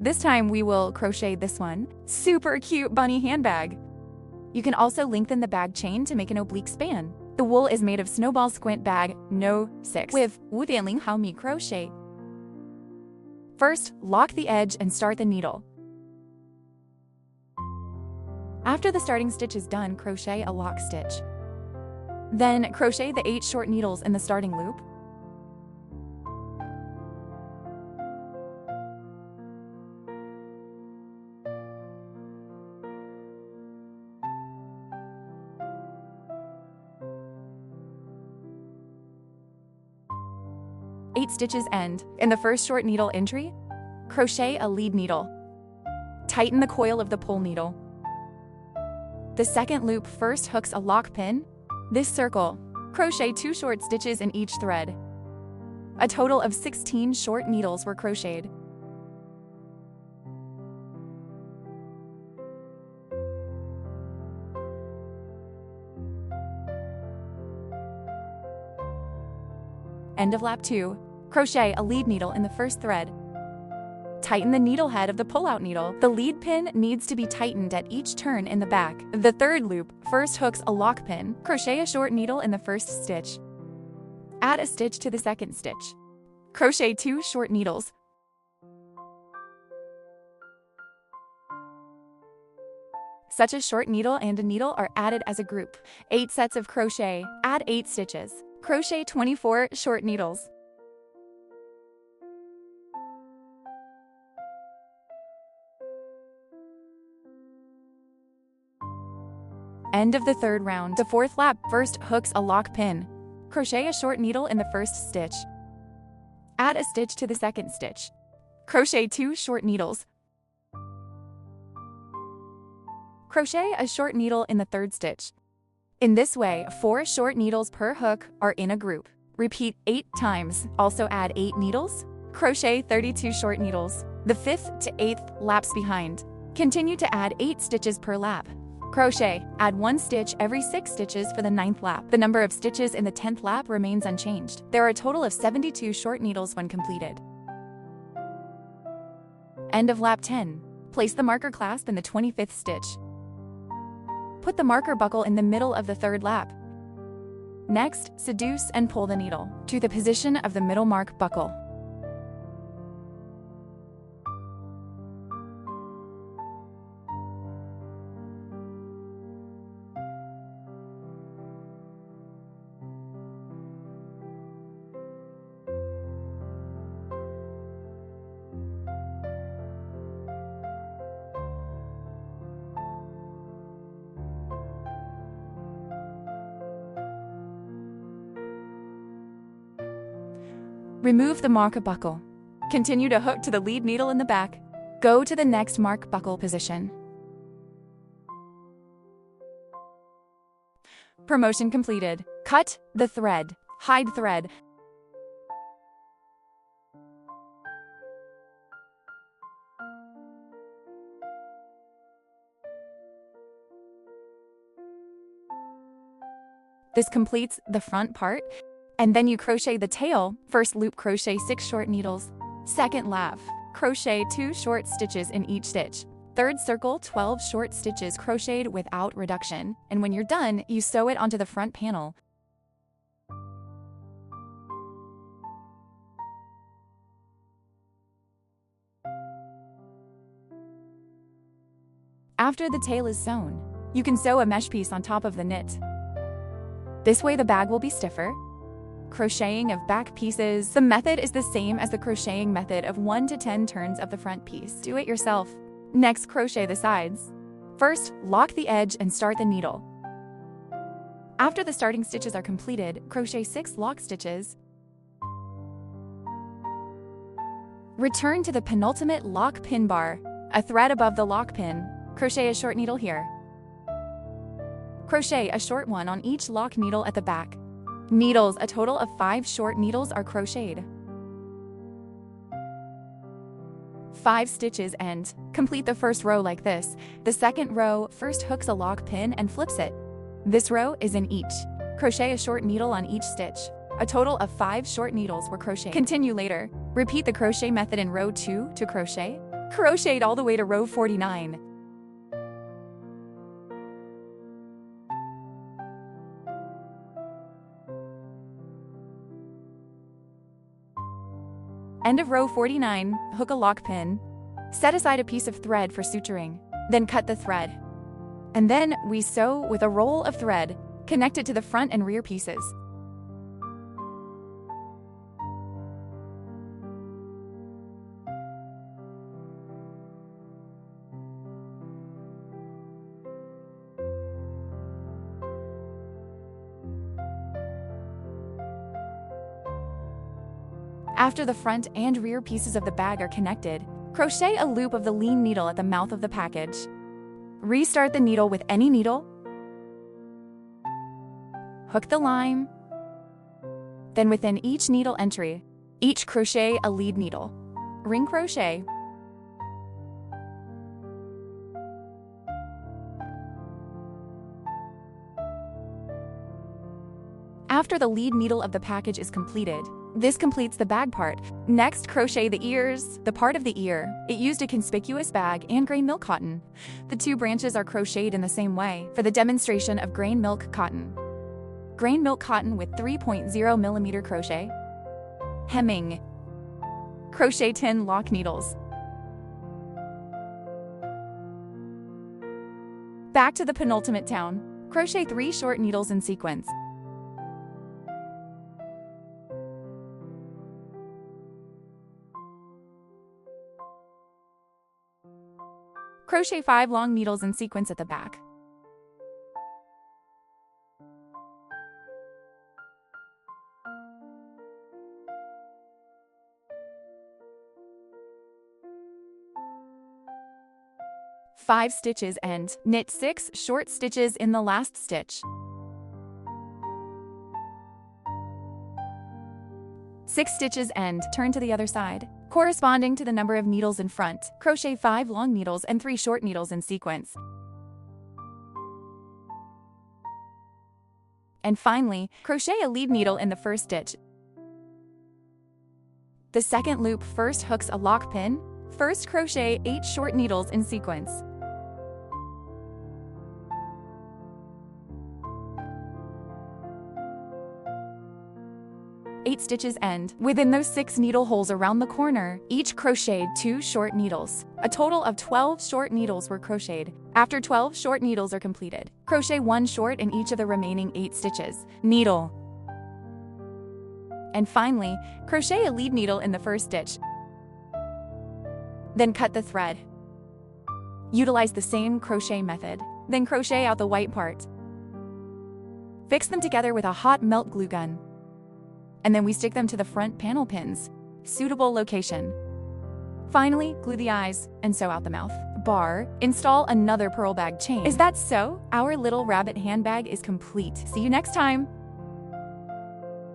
This time we will crochet this one. Super cute bunny handbag. You can also lengthen the bag chain to make an oblique span. The wool is made of snowball squint bag No. 6 with 5.0毫米 crochet. First, lock the edge and start the needle. After the starting stitch is done, crochet a lock stitch. Then crochet the 8 short needles in the starting loop. Eight stitches end. In the first short needle entry, crochet a lead needle. Tighten the coil of the pull needle. The second loop first hooks a lock pin. This circle, crochet 2 short stitches in each thread. A total of 16 short needles were crocheted. End of lap 2. Crochet a lead needle in the first thread. Tighten the needle head of the pull-out needle. The lead pin needs to be tightened at each turn in the back. The third loop first hooks a lock pin. Crochet a short needle in the first stitch. Add a stitch to the second stitch. Crochet 2 short needles. Such a short needle and a needle are added as a group. 8 sets of crochet. Add 8 stitches. Crochet 24 short needles. End of the third round. The fourth lap first hooks a lock pin. Crochet a short needle in the first stitch. Add a stitch to the second stitch. Crochet 2 short needles. Crochet a short needle in the third stitch. In this way, 4 short needles per hook are in a group. Repeat 8 times. Also add 8 needles. Crochet 32 short needles. The 5th to 8th laps behind. Continue to add 8 stitches per lap. Crochet, add 1 stitch every 6 stitches for the 9th lap. The number of stitches in the 10th lap remains unchanged. There are a total of 72 short needles when completed. End of lap 10. Place the marker clasp in the 25th stitch. Put the marker buckle in the middle of the third lap. Next, seduce and pull the needle to the position of the middle mark buckle. Remove the marker buckle. Continue to hook to the lead needle in the back. Go to the next mark buckle position. Promotion completed. Cut the thread. Hide thread. This completes the front part. And then you crochet the tail. First loop, crochet 6 short needles. Second lap, crochet 2 short stitches in each stitch. Third circle, 12 short stitches crocheted without reduction. And when you're done, you sew it onto the front panel. After the tail is sewn, you can sew a mesh piece on top of the knit. This way the bag will be stiffer. Crocheting of back pieces. The method is the same as the crocheting method of 1 to 10 turns of the front piece. Do it yourself. Next, crochet the sides. First, lock the edge and start the needle. After the starting stitches are completed, crochet 6 lock stitches. Return to the penultimate lock pin bar, a thread above the lock pin. Crochet a short needle here. Crochet a short one on each lock needle at the back. Needles, a total of 5 short needles are crocheted. 5 stitches end. Complete the first row like this. The second row first hooks a lock pin and flips it. This row is in each. Crochet a short needle on each stitch. A total of 5 short needles were crocheted. Continue later. Repeat the crochet method in row 2 to crochet. Crocheted all the way to row 49. End of row 49, hook a lock pin. Set aside a piece of thread for suturing. Then cut the thread. And then we sew with a roll of thread, connect it to the front and rear pieces. After the front and rear pieces of the bag are connected, crochet a loop of the lean needle at the mouth of the package. Restart the needle with any needle. Hook the line. Then within each needle entry, each crochet a lead needle. Ring crochet. After the lead needle of the package is completed, this completes the bag part. Next, crochet the ears, the part of the ear. It used a conspicuous bag and grain milk cotton. The two branches are crocheted in the same way for the demonstration of grain milk cotton. Grain milk cotton with 3.0 millimeter crochet. Hemming. Crochet 10 lock needles. Back to the penultimate town. Crochet 3 short needles in sequence. Crochet 5 long needles in sequence at the back. Five stitches and knit 6 short stitches in the last stitch. 6 stitches and turn to the other side. Corresponding to the number of needles in front, crochet 5 long needles and 3 short needles in sequence. And finally, crochet a lead needle in the first stitch. The second loop first hooks a lock pin. First crochet 8 short needles in sequence. 8 stitches and, within those 6 needle holes around the corner, each crocheted 2 short needles. A total of 12 short needles were crocheted. After 12 short needles are completed, crochet 1 short in each of the remaining 8 stitches. Needle. And finally, crochet a lead needle in the first stitch. Then cut the thread. Utilize the same crochet method. Then crochet out the white part. Fix them together with a hot melt glue gun. And then we stick them to the front panel pins. Suitable location. Finally, glue the eyes and sew out the mouth. Bar. Install another purl bag chain. Is that so? Our little rabbit handbag is complete. See you next time!